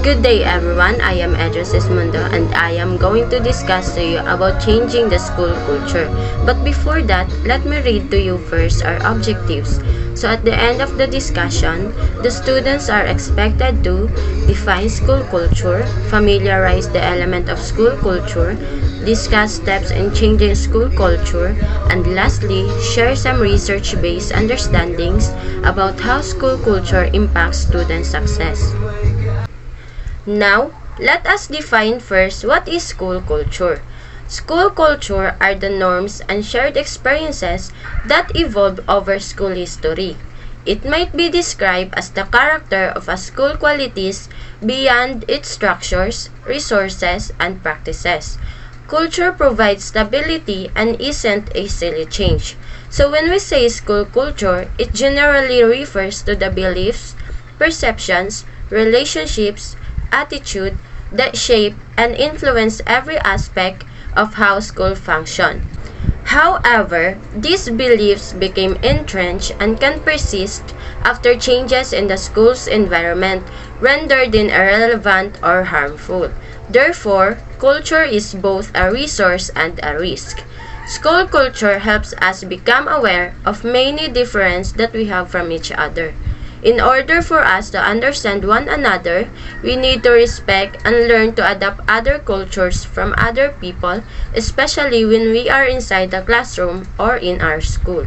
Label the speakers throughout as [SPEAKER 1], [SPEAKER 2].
[SPEAKER 1] Good day everyone, I am Edrose Mundo and I am going to discuss to you about changing the school culture. But before that, let me read to you first our objectives. So at the end of the discussion, the students are expected to define school culture, familiarize the element of school culture, discuss steps in changing school culture, and lastly, share some research-based understandings about how school culture impacts student success. Now, let us define first what is school culture. School culture are the norms and shared experiences that evolve over school history. It might be described as the character of a school qualities beyond its structures, resources, and practices. Culture provides stability and isn't easily changed. So when we say school culture, it generally refers to the beliefs, perceptions, relationships, attitude that shape and influence every aspect of how school function. However, these beliefs became entrenched and can persist after changes in the school's environment rendered it irrelevant or harmful. Therefore, culture is both a resource and a risk. School culture helps us become aware of many differences that we have from each other. In order for us to understand one another, we need to respect and learn to adapt other cultures from other people, especially when we are inside the classroom or in our school.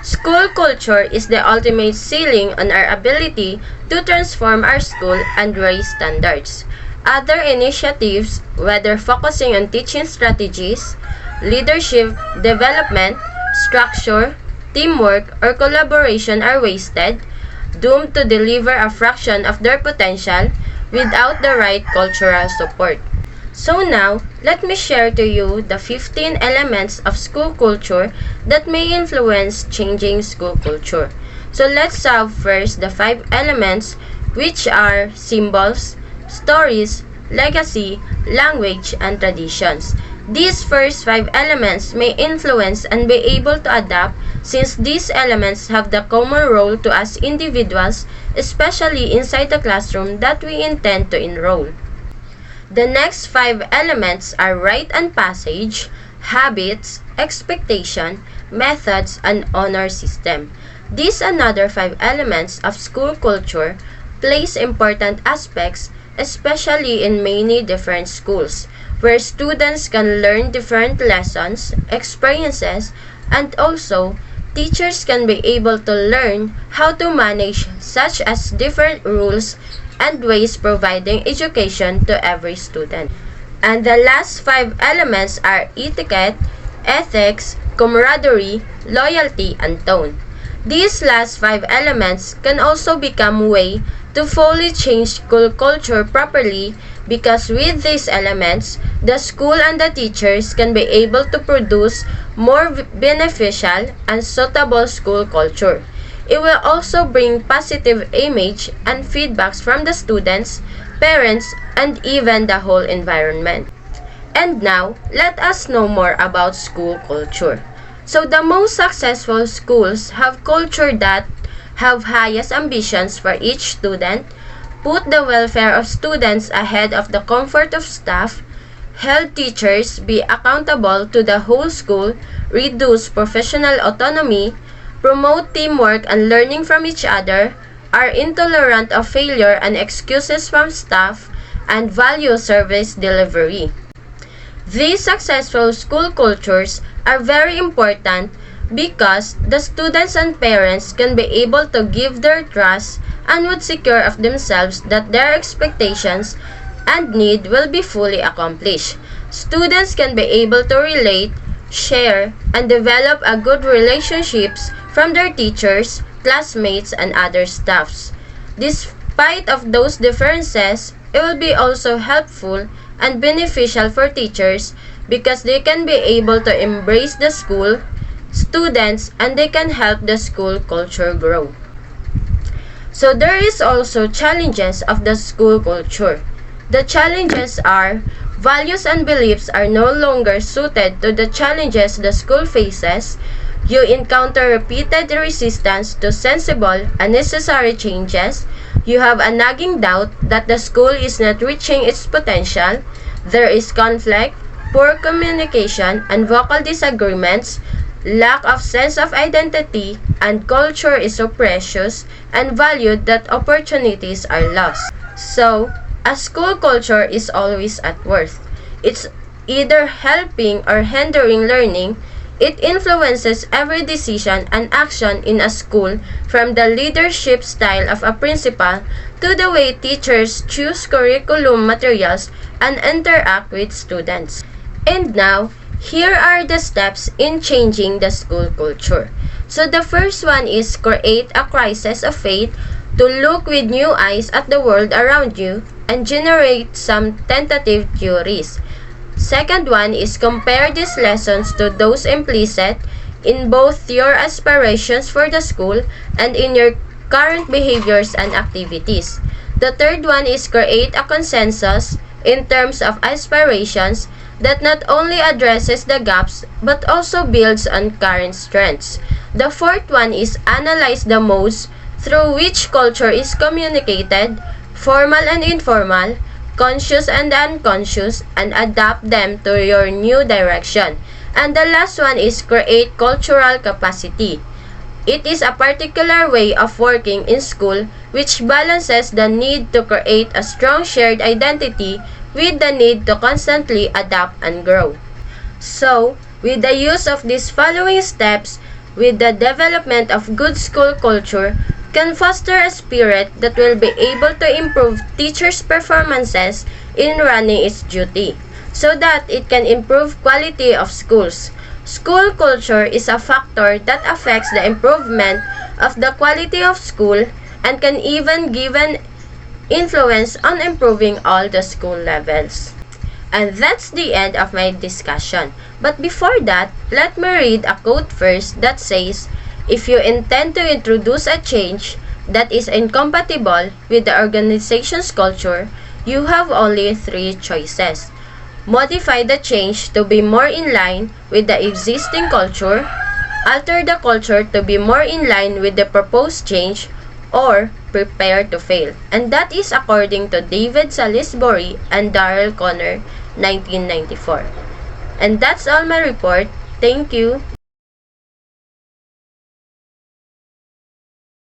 [SPEAKER 1] School culture is the ultimate ceiling on our ability to transform our school and raise standards. Other initiatives, whether focusing on teaching strategies, leadership development, structure, teamwork, or collaboration are wasted, doomed to deliver a fraction of their potential without the right cultural support. So now, let me share to you the 15 elements of school culture that may influence changing school culture. So let's have first the 5 elements, which are symbols, stories, legacy, language, and traditions. These first 5 elements may influence and be able to adapt since these elements have the common role to us individuals, especially inside the classroom that we intend to enroll. The next 5 elements are rite and passage, habits, expectation, methods, and honor system. These another 5 elements of school culture plays important aspects, especially in many different schools, where students can learn different lessons, experiences, and also teachers can be able to learn how to manage such as different rules and ways providing education to every student. And the last 5 elements are etiquette, ethics, camaraderie, loyalty, and tone. These last 5 elements can also become way to fully change school culture properly because with these elements, the school and the teachers can be able to produce more beneficial and suitable school culture. It will also bring positive image and feedbacks from the students, parents, and even the whole environment. And now, let us know more about school culture. So the most successful schools have culture that have highest ambitions for each student, put the welfare of students ahead of the comfort of staff, held teachers be accountable to the whole school, reduce professional autonomy, promote teamwork and learning from each other, are intolerant of failure and excuses from staff, and value service delivery. These successful school cultures are very important because the students and parents can be able to give their trust and would secure of themselves that their expectations and need will be fully accomplished. Students can be able to relate, share, and develop a good relationships from their teachers, classmates, and other staffs. Despite of those differences, it will be also helpful and beneficial for teachers because they can be able to embrace the school, students, and they can help the school culture grow. So there is also challenges of the school culture. The challenges are values and beliefs are no longer suited to the challenges the school faces. You encounter repeated resistance to sensible and necessary changes, You have a nagging doubt that the school is not reaching its potential. There is conflict, poor communication, and vocal disagreements, lack of sense of identity, and culture is so precious and valued that opportunities are lost. So, a school culture is always at worst. It's either helping or hindering learning. It influences every decision and action in a school, from the leadership style of a principal to the way teachers choose curriculum materials and interact with students. And now, here are the steps in changing the school culture. So the first one is create a crisis of faith to look with new eyes at the world around you and generate some tentative theories. Second one is compare these lessons to those implicit in both your aspirations for the school and in your current behaviors and activities. The third one is create a consensus in terms of aspirations that not only addresses the gaps but also builds on current strengths. The fourth one is analyze the modes through which culture is communicated, formal and informal, conscious and unconscious, and adapt them to your new direction. And the last one is create cultural capacity. It is a particular way of working in school which balances the need to create a strong shared identity with the need to constantly adapt and grow. So, with the use of these following steps, with the development of good school culture, can foster a spirit that will be able to improve teachers' performances in running its duty, so that it can improve quality of schools. School culture is a factor that affects the improvement of the quality of school and can even give an influence on improving all the school levels. And that's the end of my discussion. But before that, let me read a quote first that says, if you intend to introduce a change that is incompatible with the organization's culture, you have only three choices. Modify the change to be more in line with the existing culture, alter the culture to be more in line with the proposed change, or prepare to fail. And that is according to David Salisbury and Darrell Connor, 1994. And that's all my report. Thank you.